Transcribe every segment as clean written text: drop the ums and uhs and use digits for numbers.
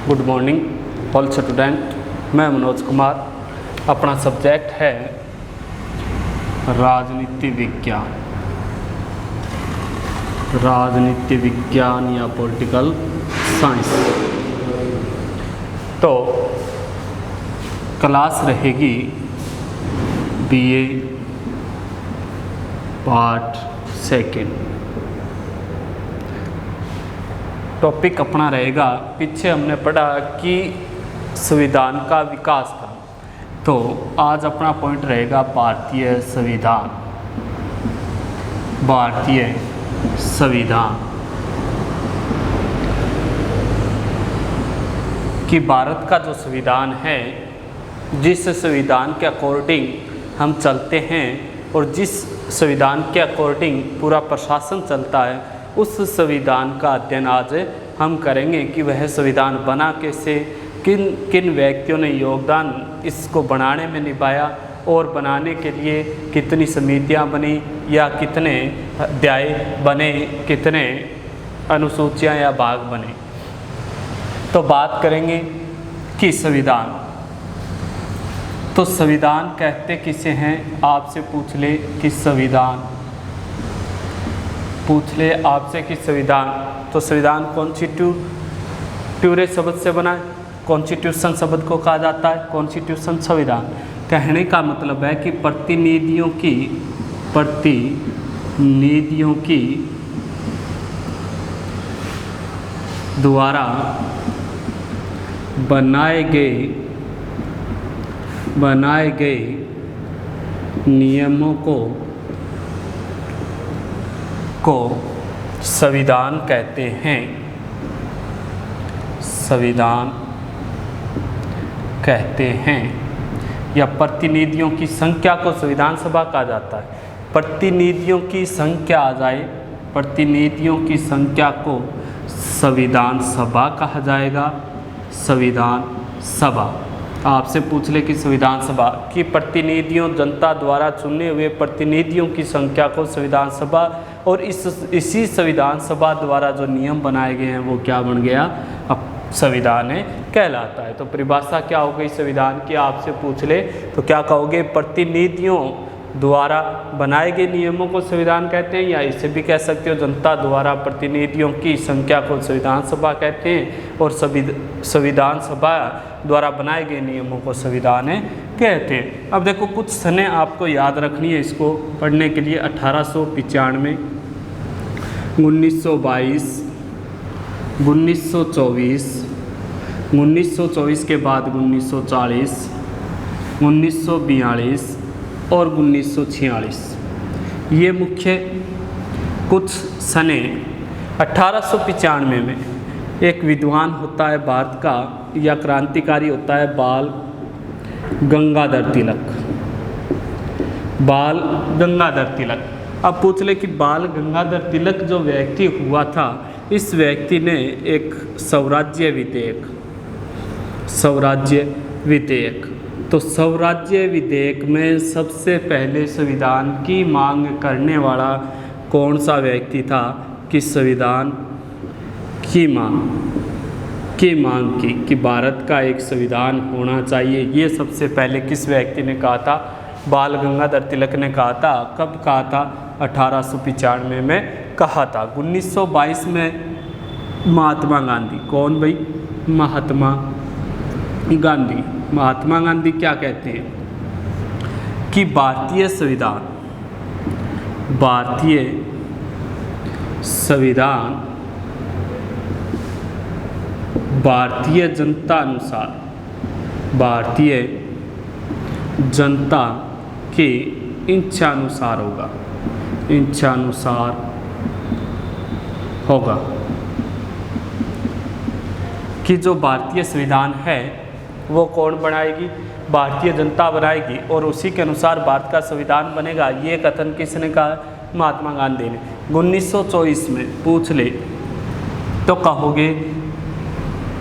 Good morning all student. मैं मनोज कुमार। अपना subject है राजनीति विज्ञान। राजनीति विज्ञान या पॉलिटिकल साइंस। तो क्लास रहेगी बीए पार्ट सेकेंड। टॉपिक अपना रहेगा, पीछे हमने पढ़ा कि संविधान का विकास था, तो आज अपना पॉइंट रहेगा भारतीय संविधान। भारतीय संविधान कि भारत का जो संविधान है, जिस संविधान के अकॉर्डिंग हम चलते हैं और जिस संविधान के अकॉर्डिंग पूरा प्रशासन चलता है, उस संविधान का अध्ययन आज हम करेंगे कि वह संविधान बना कैसे, किन किन व्यक्तियों ने योगदान इसको बनाने में निभाया और बनाने के लिए कितनी समितियां बनी या कितने अध्याय बने, कितने अनुसूचियां या भाग बने। तो बात करेंगे कि संविधान, तो संविधान कहते किसे हैं, आपसे पूछ ले कि संविधान, पूछ ले आपसे कि संविधान, तो संविधान कॉन्स्टिट्यूरे शब्द से बना है। कॉन्स्टिट्यूशन शब्द को कहा जाता है कॉन्स्टिट्यूशन। संविधान कहने का मतलब है कि प्रतिनिधियों की द्वारा बनाए गए नियमों को संविधान कहते हैं। संविधान कहते हैं। या प्रतिनिधियों की संख्या को संविधान सभा कहा जाता है। प्रतिनिधियों की संख्या आ जाए, प्रतिनिधियों की संख्या को संविधान सभा कहा जाएगा। संविधान सभा आपसे पूछ ले कि संविधान सभा की प्रतिनिधियों, जनता द्वारा चुने हुए प्रतिनिधियों की संख्या को संविधान सभा, और इसी संविधान सभा द्वारा जो नियम बनाए गए हैं वो क्या बन गया, अब संविधान कहलाता है। तो परिभाषा क्या हो गई संविधान की, आपसे पूछ ले तो क्या कहोगे, प्रतिनिधियों द्वारा बनाए गए नियमों को संविधान कहते हैं, या इसे भी कह सकते हो जनता द्वारा प्रतिनिधियों की संख्या को संविधान सभा कहते हैं, और संविधान सभा द्वारा बनाए गए नियमों को संविधान कहते हैं। अब देखो कुछ सने आपको याद रखनी है इसको पढ़ने के लिए। 1895, 1922, 1924, 1924 के बाद 1940, 1942 और 1946, ये मुख्य कुछ सने। 1895 में एक विद्वान होता है भारत का, या क्रांतिकारी होता है बाल गंगाधर तिलक। बाल गंगाधर तिलक। अब पूछ ले कि बाल गंगाधर तिलक जो व्यक्ति हुआ था, इस व्यक्ति ने एक स्वराज्य विधेयक, तो स्वराज्य विधेयक में सबसे पहले संविधान की मांग करने वाला कौन सा व्यक्ति था, कि संविधान की मांग की कि भारत का एक संविधान होना चाहिए। ये सबसे पहले किस व्यक्ति ने कहा था, बाल गंगाधर तिलक ने कहा था। कब कहा था, 1895 में कहा था। 1922 में महात्मा गांधी, कौन भाई, महात्मा गांधी। महात्मा गांधी क्या कहते हैं कि भारतीय संविधान भारतीय जनता के इच्छानुसार होगा, कि जो भारतीय संविधान है वो कौन बनाएगी, भारतीय जनता बनाएगी, और उसी के अनुसार भारत का संविधान बनेगा। ये कथन किसने कहा, महात्मा गांधी ने। 1924 में पूछ ले तो कहोगे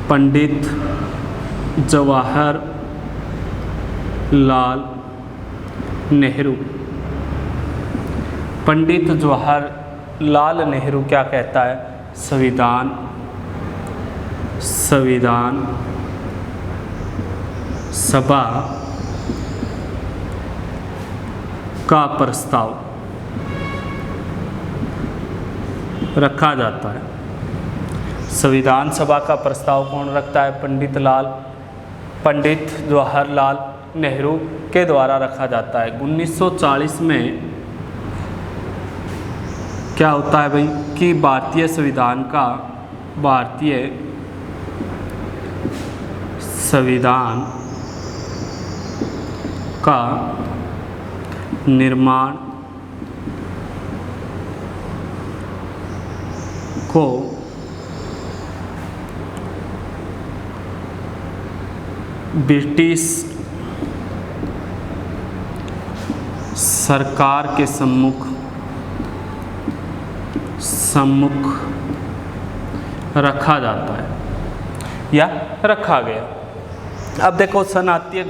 पंडित जवाहरलाल नेहरू। पंडित जवाहरलाल नेहरू क्या कहता है, संविधान सभा का प्रस्ताव रखा जाता है। संविधान सभा का प्रस्ताव कौन रखता है? पंडित जवाहरलाल नेहरू के द्वारा रखा जाता है। 1940 में क्या होता है भाई कि भारतीय संविधान का निर्माण को ब्रिटिश सरकार के सम्मुख रखा जाता है या रखा गया। अब देखो सन आती है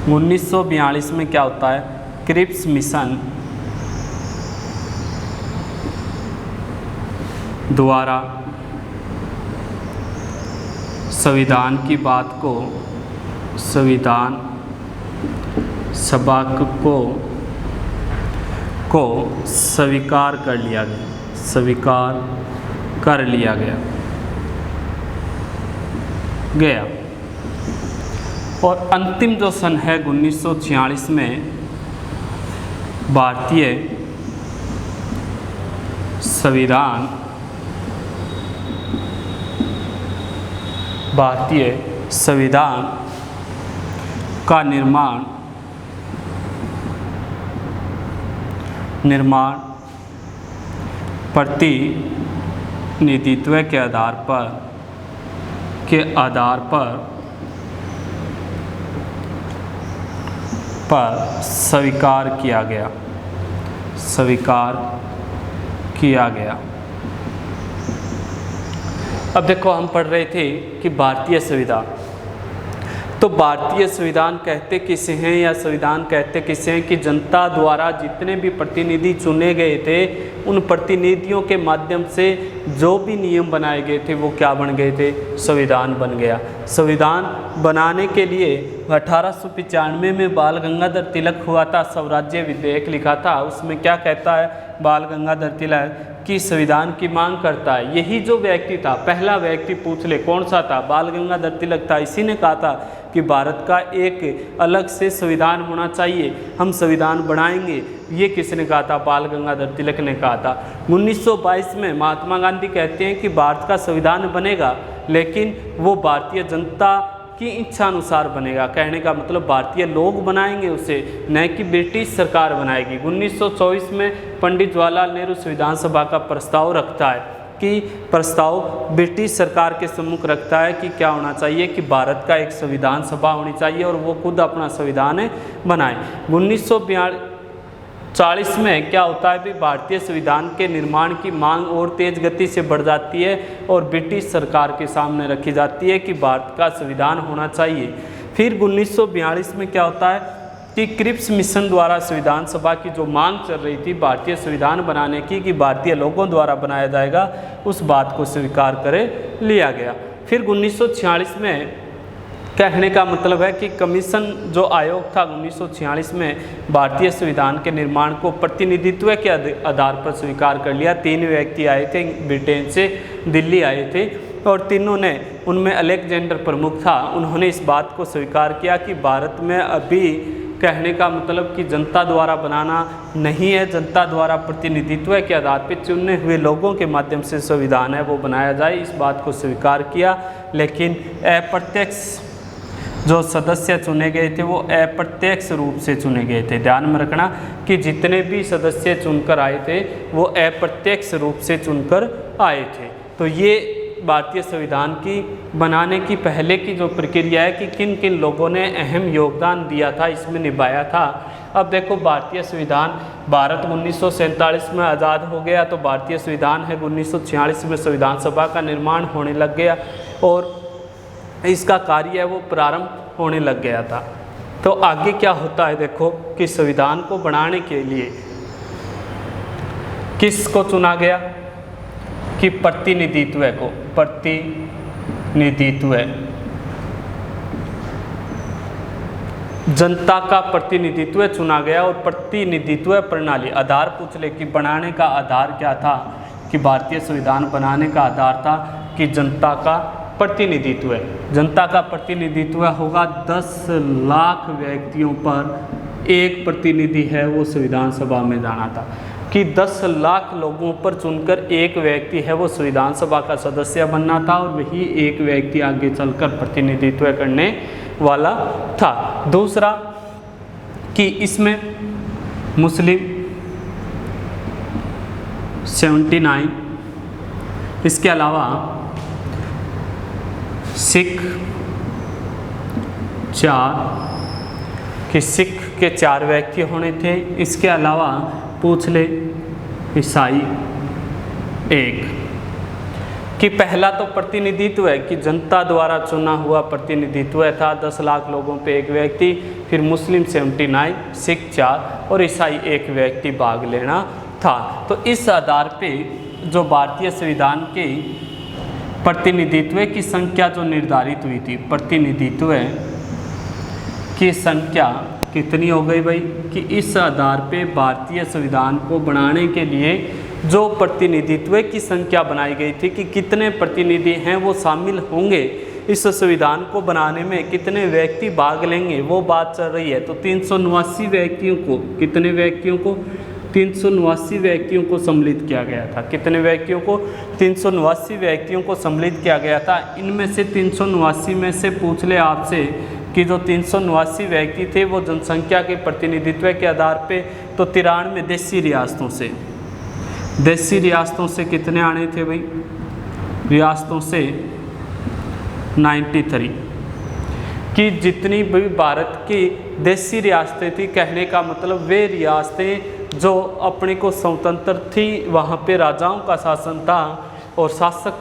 1942 में क्या होता है? क्रिप्स मिशन द्वारा संविधान की बात को संविधान सभा को स्वीकार कर लिया गया। और अंतिम जो सन है 1946 में भारतीय संविधान का निर्माण प्रतिनिधित्व के आधार पर स्वीकार किया गया। अब देखो हम पढ़ रहे थे कि भारतीय संविधान, तो भारतीय संविधान कहते किसे हैं या संविधान कहते किसे हैं कि जनता द्वारा जितने भी प्रतिनिधि चुने गए थे उन प्रतिनिधियों के माध्यम से जो भी नियम बनाए गए थे वो क्या बन गए थे? संविधान बन गया। संविधान बनाने के लिए 1895 में बाल गंगाधर तिलक हुआ था, स्वराज्य विधेयक लिखा था। उसमें क्या कहता है बाल गंगाधर तिलक कि संविधान की मांग करता है। यही जो व्यक्ति था, पहला व्यक्ति पूछ ले कौन सा था? बाल गंगाधर तिलक था। इसी ने कहा था कि भारत का एक अलग से संविधान होना चाहिए, हम संविधान बनाएंगे। ये किसने कहा था? बाल गंगाधर तिलक ने कहा था। 1922 में महात्मा गांधी कहते हैं कि भारत का संविधान बनेगा, लेकिन वो भारतीय जनता की इच्छा अनुसार बनेगा। कहने का मतलब भारतीय लोग बनाएंगे उसे, न कि ब्रिटिश सरकार बनाएगी। 1924 में पंडित जवाहरलाल नेहरू संविधान सभा का प्रस्ताव रखता है कि प्रस्ताव ब्रिटिश सरकार के सम्मुख रखता है कि क्या होना चाहिए कि भारत का एक संविधान सभा होनी चाहिए और वो खुद अपना संविधान बनाए। 1940 में क्या होता है भी भारतीय संविधान के निर्माण की मांग और तेज गति से बढ़ जाती है और ब्रिटिश सरकार के सामने रखी जाती है कि भारत का संविधान होना चाहिए। फिर 1942 में क्या होता है कि क्रिप्स मिशन द्वारा संविधान सभा की जो मांग चल रही थी भारतीय संविधान बनाने की कि भारतीय लोगों द्वारा बनाया जाएगा, उस बात को स्वीकार करे लिया गया। फिर 1946 में कहने का मतलब है कि कमीशन जो आयोग था 1946 में भारतीय संविधान के निर्माण को प्रतिनिधित्व के आधार पर स्वीकार कर लिया। 3 व्यक्ति आए थे ब्रिटेन से, दिल्ली आए थे और तीनों ने, उनमें अलेक्जेंडर प्रमुख था, उन्होंने इस बात को स्वीकार किया कि भारत में अभी कहने का मतलब कि जनता द्वारा बनाना नहीं है, जनता द्वारा प्रतिनिधित्व के आधार पर चुने हुए लोगों के माध्यम से संविधान है वो बनाया जाए। इस बात को स्वीकार किया, लेकिन अप्रत्यक्ष जो सदस्य चुने गए थे वो अप्रत्यक्ष रूप से चुने गए थे। ध्यान में रखना कि जितने भी सदस्य चुनकर आए थे वो अप्रत्यक्ष रूप से चुनकर आए थे। तो ये भारतीय संविधान की बनाने की पहले की जो प्रक्रिया है कि किन किन लोगों ने अहम योगदान दिया था, इसमें निभाया था। अब देखो भारतीय संविधान, भारत 1947 में आज़ाद हो गया तो भारतीय संविधान है 1946 में संविधान सभा का निर्माण होने लग गया और इसका कार्य है वो प्रारंभ होने लग गया था। तो आगे क्या होता है देखो कि संविधान को बनाने के लिए किसको चुना गया? कि प्रतिनिधित्व जनता का प्रतिनिधित्व चुना गया। और प्रतिनिधित्व प्रणाली आधार पूछ ले कि बनाने का आधार क्या था, कि भारतीय संविधान बनाने का आधार था कि जनता का प्रतिनिधित्व है। जनता का प्रतिनिधित्व होगा 10 लाख व्यक्तियों पर एक प्रतिनिधि है वो संविधान सभा में जाना था, कि 10 लाख लोगों पर चुनकर एक व्यक्ति है वो संविधान सभा का सदस्य बनना था, और वही एक व्यक्ति आगे चलकर प्रतिनिधित्व करने वाला था। दूसरा कि इसमें मुस्लिम 79, इसके अलावा सिख 4, कि सिख के 4 व्यक्ति होने थे। इसके अलावा पूछ ले ईसाई 1, कि पहला तो प्रतिनिधित्व है कि जनता द्वारा चुना हुआ प्रतिनिधित्व था 10 लाख लोगों पे एक व्यक्ति, फिर मुस्लिम 79, सिख 4 और ईसाई 1 व्यक्ति भाग लेना था। तो इस आधार पे जो भारतीय संविधान के प्रतिनिधित्व की संख्या जो निर्धारित हुई थी, प्रतिनिधित्व की संख्या कितनी हो गई भाई, कि इस आधार पे भारतीय संविधान को बनाने के लिए जो प्रतिनिधित्व की संख्या बनाई गई थी कि कितने प्रतिनिधि हैं वो शामिल होंगे इस संविधान को बनाने में, कितने व्यक्ति भाग लेंगे, वो बात चल रही है। तो 379 व्यक्तियों को, कितने व्यक्तियों को, 379 व्यक्तियों को सम्मिलित किया गया था। कितने व्यक्तियों को, 379 व्यक्तियों को सम्मिलित किया गया था। इनमें से 379 में से पूछ ले आपसे कि जो 379 व्यक्ति थे वो जनसंख्या के प्रतिनिधित्व के आधार पे तो 93 देशी रियासतों से कितने आने थे भाई, रियासतों से 93, कि जितनी भी भारत की देशी रियासतें थी, कहने का मतलब वे रियासतें जो अपने को स्वतंत्र थी, वहाँ पे राजाओं का शासन था और शासक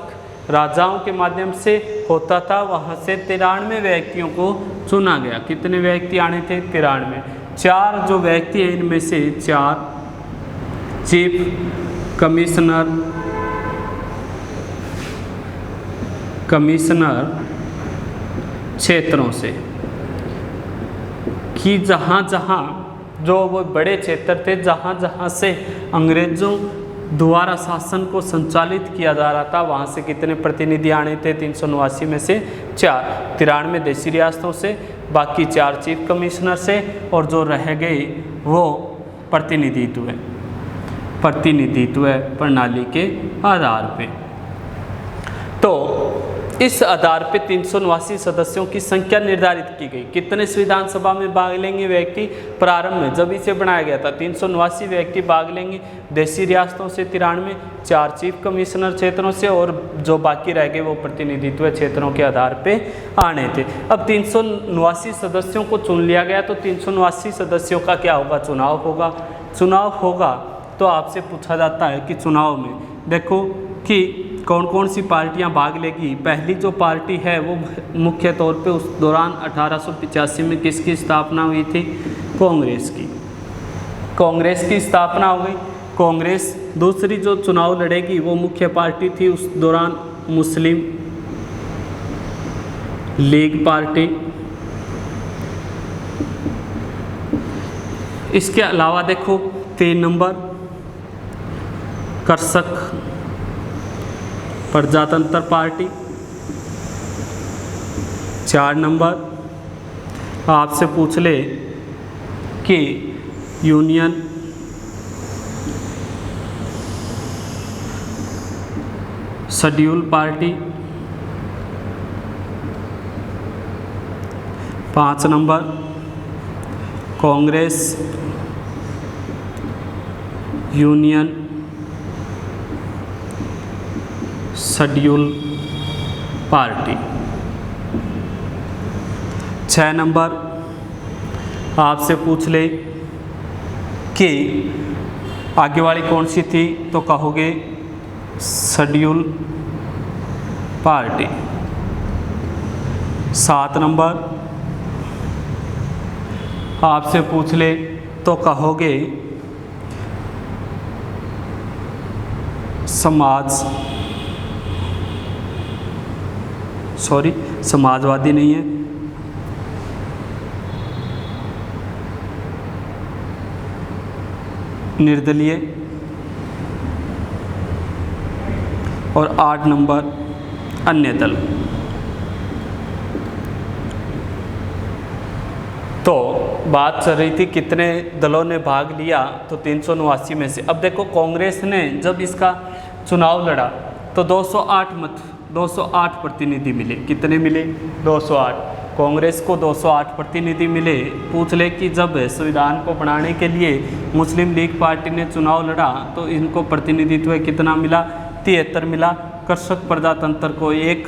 राजाओं के माध्यम से होता था। वहाँ से 93 व्यक्तियों को चुना गया। कितने व्यक्ति आने थे, 93। 4 जो व्यक्ति हैं इनमें से 4 चीफ कमिश्नर क्षेत्रों से, कि जहाँ जो वो बड़े क्षेत्र थे जहाँ से अंग्रेज़ों द्वारा शासन को संचालित किया जा रहा था, वहाँ से कितने प्रतिनिधि आने थे, 379 में से 4, 93 देशी रियासतों से, बाकी 4 चीफ कमिश्नर से, और जो रह गए वो प्रतिनिधित्व प्रणाली के आधार पे। तो इस आधार पे 379 सदस्यों की संख्या निर्धारित की गई। कितने संविधान सभा में भाग लेंगे व्यक्ति, प्रारंभ में जब इसे बनाया गया था 379 व्यक्ति भाग लेंगे देशी रियासतों से 93, 4 चीफ कमिश्नर क्षेत्रों से, और जो बाकी रह गए वो प्रतिनिधित्व क्षेत्रों के आधार पे आने थे। अब 379 सदस्यों को चुन लिया गया, तो 379 सदस्यों का क्या होगा, चुनाव होगा। तो आपसे पूछा जाता है कि चुनाव में देखो कि कौन कौन सी पार्टियां भाग लेगी। पहली जो पार्टी है वो मुख्य तौर पे उस दौरान 1885 में किसकी स्थापना हुई थी, कांग्रेस की स्थापना हो गई। कांग्रेस। दूसरी जो चुनाव लड़ेगी वो मुख्य पार्टी थी उस दौरान मुस्लिम लीग पार्टी। इसके अलावा देखो 3 नंबर कर्षक प्रजातंत्र पार्टी। 4 नंबर आपसे पूछ ले कि union schedule party. 5 number Congress union schedule party. 6 number आपसे पूछ ले कि आगे वाली कौन सी थी, तो कहोगे शेड्यूल पार्टी। 7 नंबर आपसे पूछ ले तो कहोगे सॉरी समाजवादी नहीं है, निर्दलीय, और 8 नंबर अन्य दल। तो बात चल रही थी कितने दलों ने भाग लिया, तो 389 में से। अब देखो कांग्रेस ने जब इसका चुनाव लड़ा तो 208 प्रतिनिधि मिले। कितने मिले? 208। कांग्रेस को 208 प्रतिनिधि मिले। पूछ ले कि जब संविधान को बनाने के लिए मुस्लिम लीग पार्टी ने चुनाव लड़ा तो इनको प्रतिनिधित्व कितना मिला? 73 मिला। कृषक प्रजातंत्र को 1,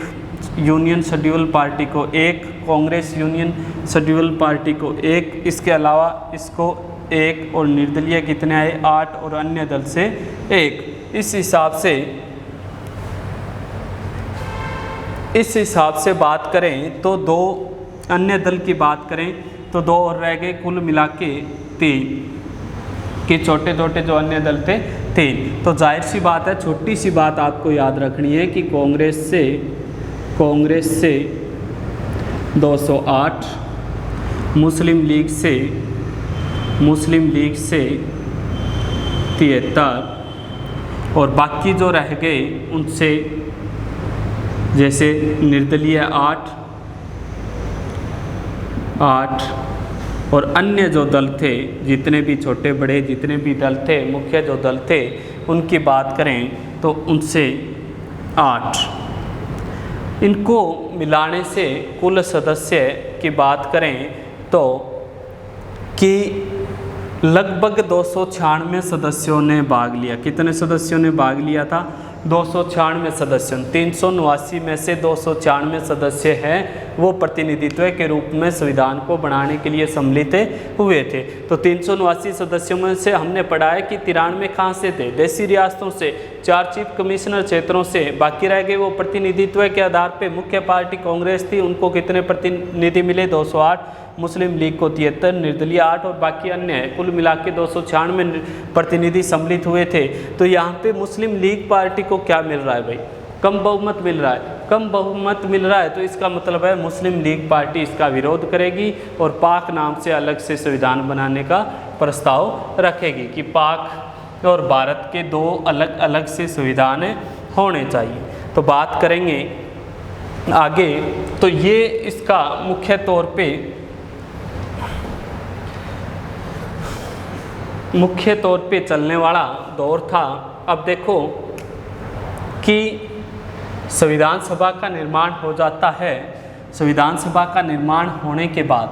यूनियन शेड्यूल पार्टी को 1, कांग्रेस यूनियन शेड्यूल पार्टी को 1, इसके अलावा इसको 1, और निर्दलीय कितने आए? 8, और अन्य दल से 1। इस हिसाब से बात करें तो 2 अन्य दल की बात करें तो 2 और रह गए, कुल मिला के 3 कि छोटे छोटे जो अन्य दल थे 3। तो जाहिर सी बात है, छोटी सी बात आपको याद रखनी है कि कांग्रेस से 208, मुस्लिम लीग से 73, और बाकी जो रह गए उनसे जैसे निर्दलीय 8 और अन्य जो दल थे, जितने भी छोटे बड़े जितने भी दल थे, मुख्य जो दल थे, उनकी बात करें तो उनसे 8। इनको मिलाने से कुल सदस्य की बात करें तो कि लगभग 296 सदस्यों ने भाग लिया। कितने सदस्यों ने भाग लिया था? 296 सदस्यों। 389 में से 296 सदस्य हैं वो प्रतिनिधित्व के रूप में संविधान को बनाने के लिए सम्मिलित हुए थे। तो 389 सदस्यों में से हमने पढ़ा है कि 93 कहाँ से थे? देसी रियासतों से, 4 चीफ कमिश्नर क्षेत्रों से। बाकी रह गए वो प्रतिनिधित्व के आधार पे मुख्य पार्टी कांग्रेस थी, उनको कितने प्रतिनिधि मिले? 208, मुस्लिम लीग को 73, निर्दलीय 8 और बाकी अन्य, कुल मिला के 296 प्रतिनिधि सम्मिलित हुए थे। तो यहाँ पे मुस्लिम लीग पार्टी को क्या मिल रहा है भाई? कम बहुमत मिल रहा है। कम बहुमत मिल रहा है तो इसका मतलब है मुस्लिम लीग पार्टी इसका विरोध करेगी और पाक नाम से अलग से संविधान बनाने का प्रस्ताव रखेगी कि पाक और भारत के 2 अलग अलग से संविधान होने चाहिए। तो बात करेंगे आगे, तो ये इसका मुख्य तौर पे चलने वाला दौर था। अब देखो कि संविधान सभा का निर्माण हो जाता है। संविधान सभा का निर्माण होने के बाद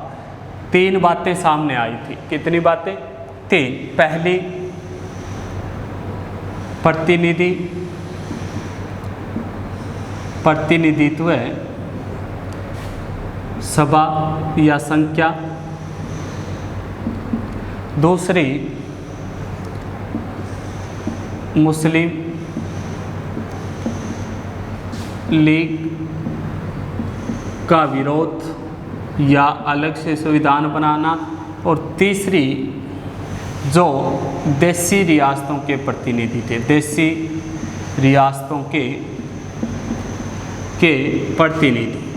3 बातें सामने आई थी। कितनी बातें? 3। पहली, प्रतिनिधित्व सभा या संख्या। दूसरी, मुस्लिम लीग का विरोध या अलग से संविधान बनाना। और तीसरी, जो देसी रियासतों के प्रतिनिधि थे, देसी रियासतों के प्रतिनिधि।